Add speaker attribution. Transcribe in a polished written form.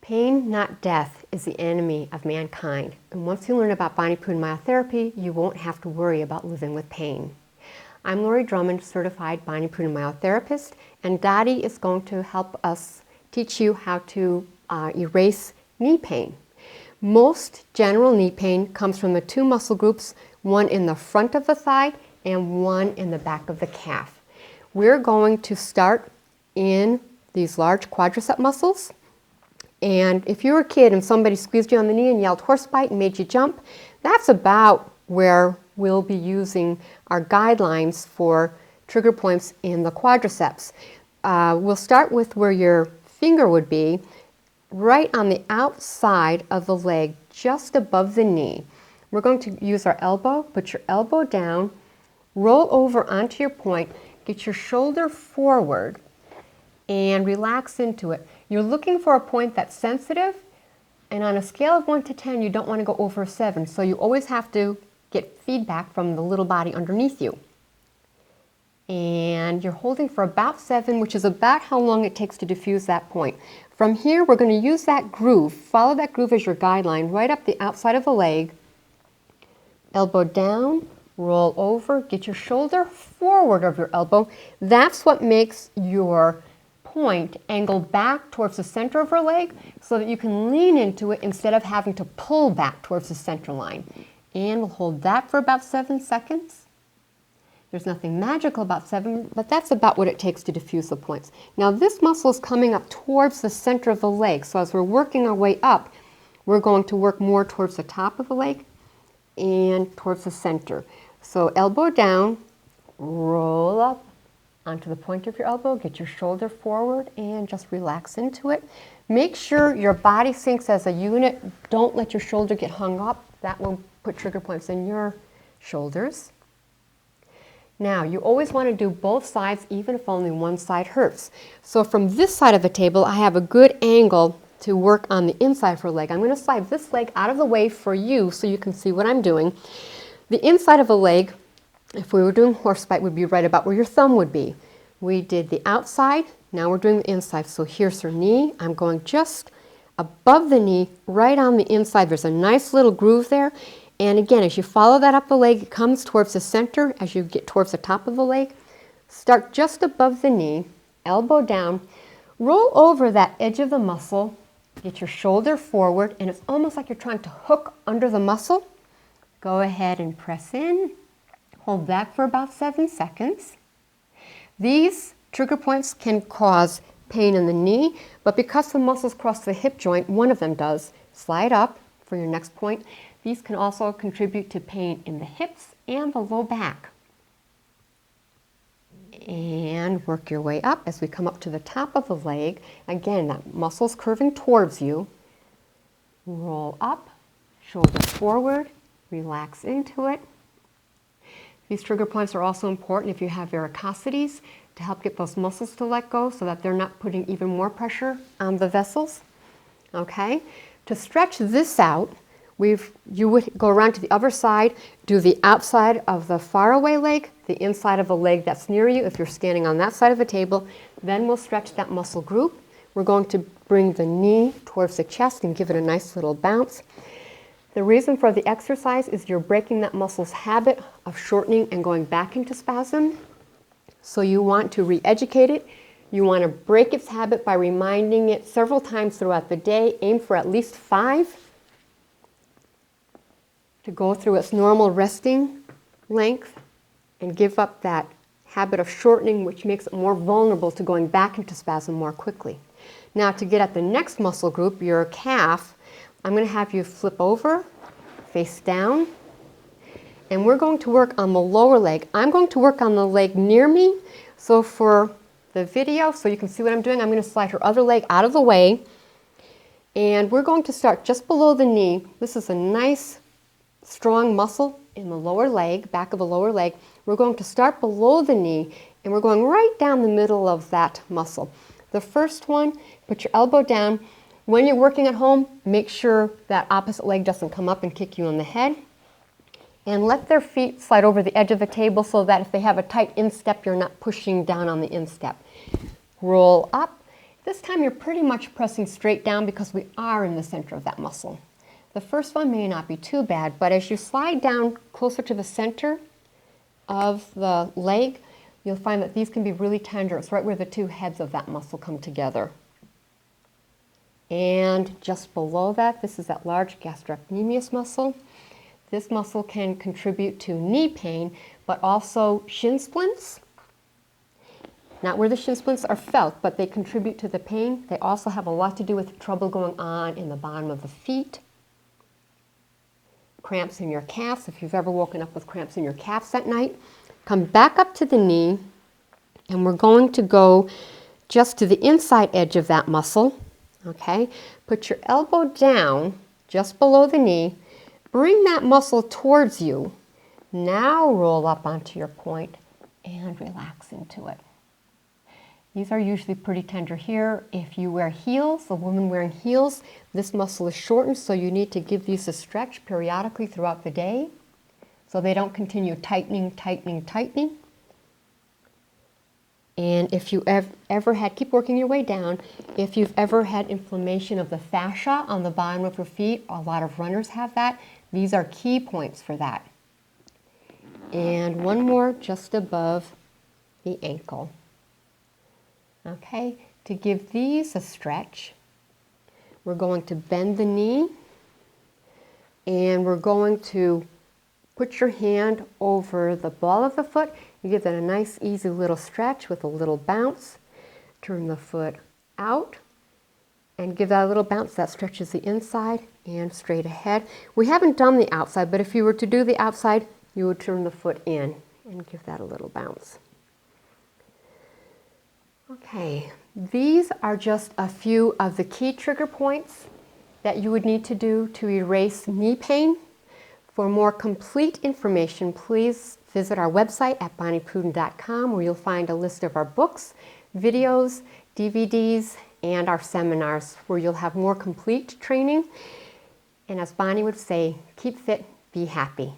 Speaker 1: Pain, not death, is the enemy of mankind. And once you learn about Bonnie Prudden myotherapy, you won't have to worry about living with pain. I'm Lori Drummond, certified Bonnie Prudden myotherapist, and Dottie is going to help us teach you how to erase knee pain. Most general knee pain comes from the two muscle groups, one in the front of the thigh and one in the back of the calf. We're going to start in these large quadricep muscles. And if you were a kid and somebody squeezed you on the knee and yelled horse bite and made you jump, that's about where we'll be using our guidelines for trigger points in the quadriceps. We'll start with where your finger would be, right on the outside of the leg, just above the knee. We're going to use our elbow, put your elbow down, roll over onto your point, get your shoulder forward, and relax into it. You're looking for a point that's sensitive, and on a scale of 1 to 10, you don't want to go over a 7, so you always have to get feedback from the little body underneath you. And you're holding for about 7, which is about how long it takes to diffuse that point. From here, we're going to use that groove, follow that groove as your guideline, right up the outside of the leg, elbow down, roll over, get your shoulder forward of your elbow. That's what makes your point angle back towards the center of your leg so that you can lean into it instead of having to pull back towards the center line. And we'll hold that for about 7 seconds. There's nothing magical about 7, but that's about what it takes to diffuse the points. Now this muscle is coming up towards the center of the leg, so as we're working our way up, we're going to work more towards the top of the leg and towards the center. So elbow down, roll up onto the point of your elbow, get your shoulder forward, and just relax into it. Make sure your body sinks as a unit. Don't let your shoulder get hung up. That will put trigger points in your shoulders. Now, you always want to do both sides, even if only one side hurts. So from this side of the table, I have a good angle to work on the inside of her leg. I'm going to slide this leg out of the way for you so you can see what I'm doing. The inside of a leg, if we were doing horse bite, would be right about where your thumb would be. We did the outside, now we're doing the inside. So here's her knee. I'm going just above the knee, right on the inside. There's a nice little groove there. And again, as you follow that up the leg, it comes towards the center as you get towards the top of the leg. Start just above the knee, elbow down, roll over that edge of the muscle, get your shoulder forward, and it's almost like you're trying to hook under the muscle. Go ahead and press in. Hold that for about 7 seconds. These trigger points can cause pain in the knee, but because the muscles cross the hip joint, one of them does. Slide up for your next point. These can also contribute to pain in the hips and the low back. And work your way up as we come up to the top of the leg. Again, that muscle's curving towards you. Roll up, shoulder forward, relax into it. These trigger points are also important if you have varicosities to help get those muscles to let go so that they're not putting even more pressure on the vessels. Okay? To stretch this out, you would go around to the other side, do the outside of the faraway leg, the inside of the leg that's near you if you're standing on that side of the table. Then we'll stretch that muscle group. We're going to bring the knee towards the chest and give it a nice little bounce. The reason for the exercise is you're breaking that muscle's habit of shortening and going back into spasm. So you want to re-educate it. You want to break its habit by reminding it several times throughout the day. Aim for at least 5 to go through its normal resting length and give up that habit of shortening, which makes it more vulnerable to going back into spasm more quickly. Now to get at the next muscle group, your calf, I'm going to have you flip over, face down, and we're going to work on the lower leg. I'm going to work on the leg near me, so for the video, so you can see what I'm doing, I'm going to slide her other leg out of the way, and we're going to start just below the knee. This is a nice, strong muscle in the lower leg, back of the lower leg. We're going to start below the knee, and we're going right down the middle of that muscle. The first one, put your elbow down. When you're working at home, make sure that opposite leg doesn't come up and kick you on the head. And let their feet slide over the edge of the table so that if they have a tight instep, you're not pushing down on the instep. Roll up. This time you're pretty much pressing straight down because we are in the center of that muscle. The first one may not be too bad, but as you slide down closer to the center of the leg, you'll find that these can be really tender. It's right where the two heads of that muscle come together. And just below that, this is that large gastrocnemius muscle. This muscle can contribute to knee pain, but also shin splints. Not where the shin splints are felt, but they contribute to the pain. They also have a lot to do with trouble going on in the bottom of the feet. Cramps in your calves, if you've ever woken up with cramps in your calves at night. Come back up to the knee, and we're going to go just to the inside edge of that muscle. Okay, put your elbow down just below the knee. Bring that muscle towards you. Now roll up onto your point and relax into it. These are usually pretty tender here. If you wear heels, a woman wearing heels, this muscle is shortened, so you need to give these a stretch periodically throughout the day so they don't continue tightening, tightening, tightening. And if you ever had, keep working your way down, if you've ever had inflammation of the fascia on the bottom of your feet, a lot of runners have that, these are key points for that. And one more just above the ankle. Okay, to give these a stretch, we're going to bend the knee and we're going to put your hand over the ball of the foot. You give that a nice easy little stretch with a little bounce. Turn the foot out and give that a little bounce. That stretches the inside and straight ahead. We haven't done the outside, but if you were to do the outside, you would turn the foot in and give that a little bounce. Okay, these are just a few of the key trigger points that you would need to do to erase knee pain. For more complete information, please visit our website at bonnieprudden.com, where you'll find a list of our books, videos, DVDs, and our seminars, where you'll have more complete training. And as Bonnie would say, keep fit, be happy.